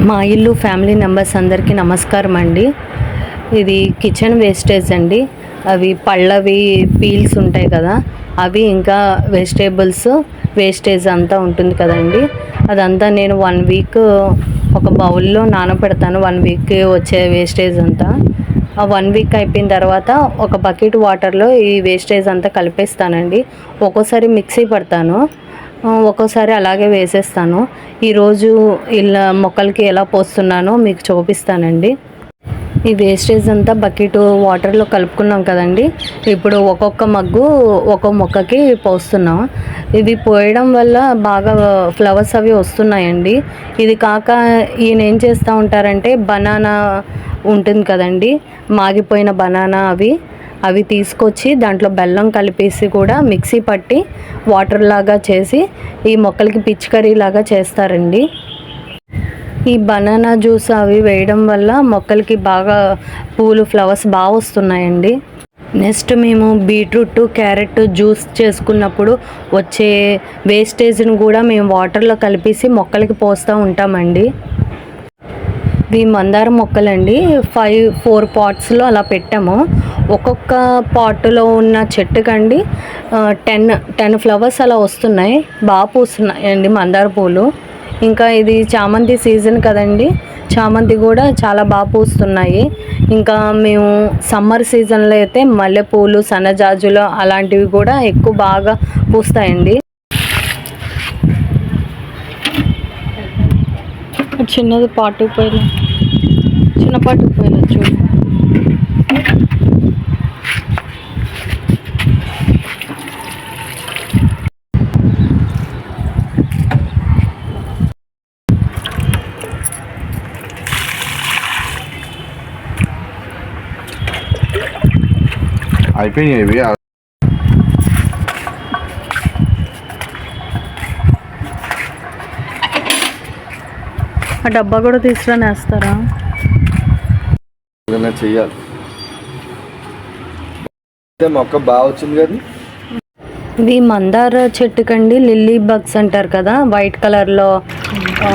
మా ఇల్లు family members అందరికీ నమస్కారం అండి. ఇది కిచెన్ వేస్టేజ్ అండి. అవి పళ్ళవి పీల్స్ ఉంటాయి కదా, అవి ఇంకా వెజిటేబుల్స్ వేస్టేజ్ అంతా ఉంటుంది కదండి. అదంతా నేను 1 వీక్ ఒక బౌల్లో నానబెడతాను. 1 వీక్ వచ్చే వేస్టేజ్ అంతా. ఆ 1 వీక్ అయిపోయిన తర్వాత ఒక బకెట్ వాటర్లో ఈ వేస్టేజ్ అంతా కలిపేస్తానండి. ఒక్కోసారి మిక్సీ పడతాను, ఒక్కోసారి అలాగే వేసేస్తాను. ఈరోజు ఇలా మొక్కలకి ఎలా పోస్తున్నానో మీకు చూపిస్తానండి. ఈ వేస్టేజ్ అంతా బకెట్ వాటర్లో కలుపుకున్నాం కదండి. ఇప్పుడు ఒక్కొక్క మగ్గు ఒక్కొక్క మొక్కకి పోస్తున్నాం. ఇవి పోయడం వల్ల బాగా ఫ్లవర్స్ అవి వస్తున్నాయండి. ఇది కాక ఈయన ఏం చేస్తూ ఉంటారంటే, బనానా ఉంటుంది కదండి, మాగిపోయిన బనానా అవి తీసుకొచ్చి దాంట్లో బెల్లం కలిపేసి కూడా మిక్సీ పట్టి వాటర్ లాగా చేసి ఈ మొక్కలకి పిచికరీ లాగా చేస్తారండి. ఈ బనానా జ్యూస్ అవి వేయడం వల్ల మొక్కలకి బాగా పూలు ఫ్లవర్స్ బాగా వస్తున్నాయండి. నెక్స్ట్ మేము బీట్రూట్ క్యారెట్ జ్యూస్ చేసుకున్నప్పుడు వచ్చే వేస్టేజ్ని కూడా మేము వాటర్లో కలిపేసి మొక్కలకి పోస్తూ ఉంటామండి. ఇవి మందార మొక్కలండి. 4 పాట్స్లో అలా పెట్టాము. ఒక్కొక్క పాట్లో ఉన్న చెట్టుకండి 10 ఫ్లవర్స్ అలా వస్తున్నాయి. బాగా పూస్తున్నాయండి మందార పూలు. ఇంకా ఇది చామంతి సీజన్ కదండి, చామంతి కూడా చాలా బాగా పూస్తున్నాయి. ఇంకా మేము సమ్మర్ సీజన్లో అయితే మల్లెపూలు, సన్నజాజులు అలాంటివి కూడా ఎక్కువ బాగా పూస్తాయండి. చిన్నది పాటుకుపోయిన చిన్న పాటుకుపోయిన చూడు. అయిపోయినాయి. ఆ డబ్బా కూడా తీసుకుని వేస్తారా? చెయ్యాలి. మొక్క బాగా వచ్చింది కదా. ఇవి మందార చెట్టుకండి లిల్లీ బగ్స్ అంటారు కదా, వైట్ కలర్లో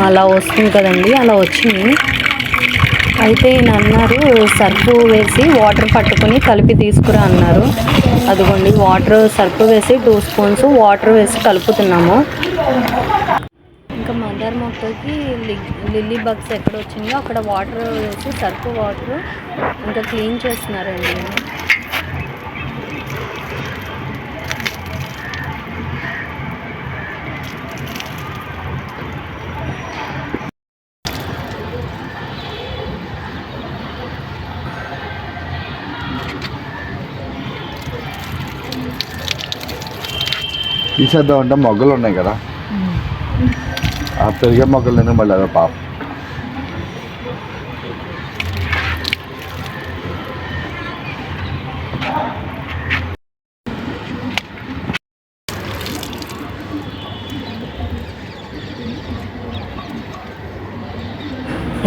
అలా వస్తుంది కదండి, అలా వచ్చింది. అయితే ఈయన అన్నారు సర్ఫ్ వేసి వాటర్ పట్టుకొని కలిపి తీసుకురా అన్నారు. అదిగోండి వాటర్, సర్ఫ్ వేసి 2 స్పూన్స్ వాటర్ వేసి కలుపుతున్నాము. ఇంకా మందార మొక్కకి లిల్లీ బగ్స్ ఎక్కడ వచ్చిందో అక్కడ వాటర్ వేసి సర్ఫ్ వాటర్ ఇంకా క్లీన్ చేస్తున్నారండి. తీసేద్దాం అంటే మొగ్గలు ఉన్నాయి కదా, ఆ పెరిగే మొగ్గలు మళ్ళీ అదే పాప.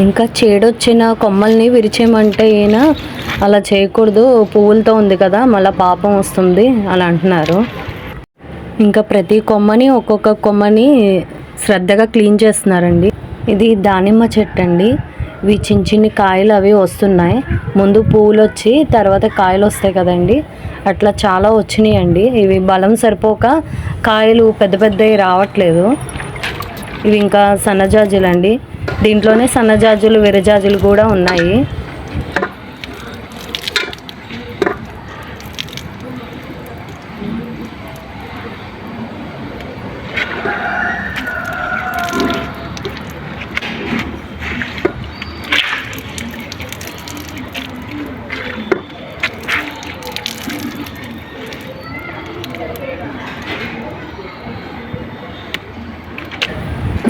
ఇంకా చేడొచ్చిన కొమ్మల్ని విరిచేయమంటే ఈయన అలా చేయకూడదు, పువ్వులతో ఉంది కదా మళ్ళీ పాపం వస్తుంది అలా అంటున్నారు. ఇంకా ప్రతి కొమ్మని ఒక్కొక్క కొమ్మని శ్రద్ధగా క్లీన్ చేస్తున్నారండి. ఇది దానిమ్మ చెట్టు అండి. ఇవి చిన్న చిన్న కాయలు అవి వస్తున్నాయి. ముందు పువ్వులు వచ్చి తర్వాత కాయలు వస్తాయి కదండి, అట్లా చాలా వచ్చినాయండి. ఇవి బలం సరిపోక కాయలు పెద్ద పెద్దవి రావట్లేదు. ఇవి ఇంకా సన్నజాజులు అండి. దీంట్లోనే సన్నజాజులు, విరజాజులు కూడా ఉన్నాయి.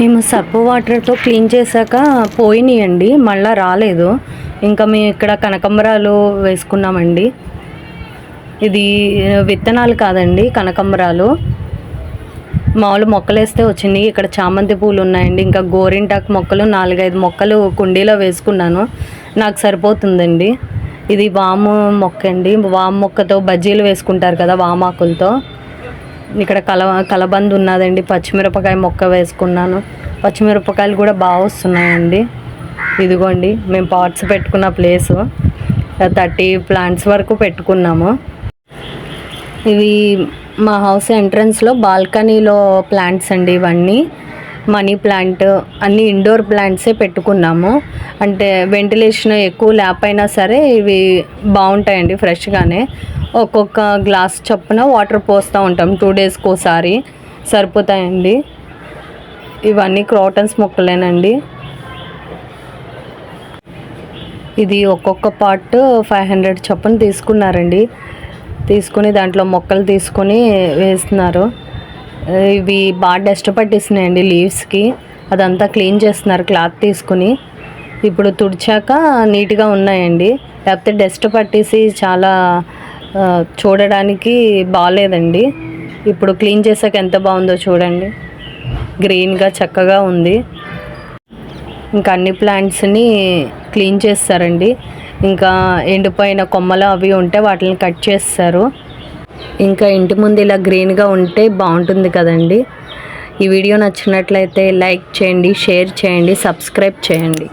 మేము సర్ఫ్ వాటర్తో క్లీన్ చేశాక పోయినాయండి, మళ్ళీ రాలేదు. ఇంకా మేము ఇక్కడ కనకాంబరాలు వేసుకున్నామండి. ఇది విత్తనాలు కాదండి, కనకాంబరాలు మామూలు మొక్కలు వేస్తే వచ్చింది. ఇక్కడ చామంతి పూలు ఉన్నాయండి. ఇంకా గోరింటాకు మొక్కలు 4-5 మొక్కలు కుండీలో వేసుకున్నాను, నాకు సరిపోతుందండి. ఇది వాము మొక్క అండి. వాము మొక్కతో బజ్జీలు వేసుకుంటారు కదా వామాకులతో. ఇక్కడ కలబంద ఉన్నదండి. పచ్చిమిరపకాయ మొక్క వేసుకున్నాను. పచ్చిమిరపకాయలు కూడా బాగా వస్తున్నాయండి. ఇదిగోండి మేము పాట్స్ పెట్టుకున్న ప్లేసు 30 ప్లాంట్స్ వరకు పెట్టుకున్నాము. ఇవి మా హౌస్ ఎంట్రన్స్లో బాల్కనీలో ప్లాంట్స్ అండి. ఇవన్నీ మనీ ప్లాంట్ అన్నీ ఇండోర్ ప్లాంట్సే పెట్టుకున్నాము. అంటే వెంటిలేషన్ ఎక్కువ లేకపోయినా సరే ఇవి బాగుంటాయండి ఫ్రెష్గానే. ఒక్కొక్క గ్లాస్ చొప్పున వాటర్ పోస్తూ ఉంటాం 2 డేస్కి ఒకసారి, సరిపోతాయండి. ఇవన్నీ క్రోటన్స్ మొక్కలేనండి. ఇది ఒక్కొక్క పార్ట్ 500 చొప్పున తీసుకున్నారండి. తీసుకుని దాంట్లో మొక్కలు తీసుకొని వేస్తున్నారు. ఇవి బాగా డస్ట్ పట్టేసినాయండి లీవ్స్కి. అదంతా క్లీన్ చేస్తున్నారు క్లాత్ తీసుకుని. ఇప్పుడు తుడిచాక నీట్గా ఉన్నాయండి. లేకపోతే డస్ట్ పట్టేసి చాలా చూడడానికి బాగాలేదండి. ఇప్పుడు క్లీన్ చేసాక ఎంత బాగుందో చూడండి. గ్రీన్గా చక్కగా ఉంది. ఇంకా అన్ని ప్లాంట్స్ని క్లీన్ చేస్తారండి. ఇంకా ఎండిపోయిన కొమ్మలు అవి ఉంటే వాటిని కట్ చేస్తారు. ఇంకా ఇంటి ముందు ఇలా గ్రీన్గా ఉంటే బాగుంటుంది కదండి. ఈ వీడియో నచ్చినట్లయితే లైక్ చేయండి, షేర్ చేయండి, సబ్స్క్రైబ్ చేయండి.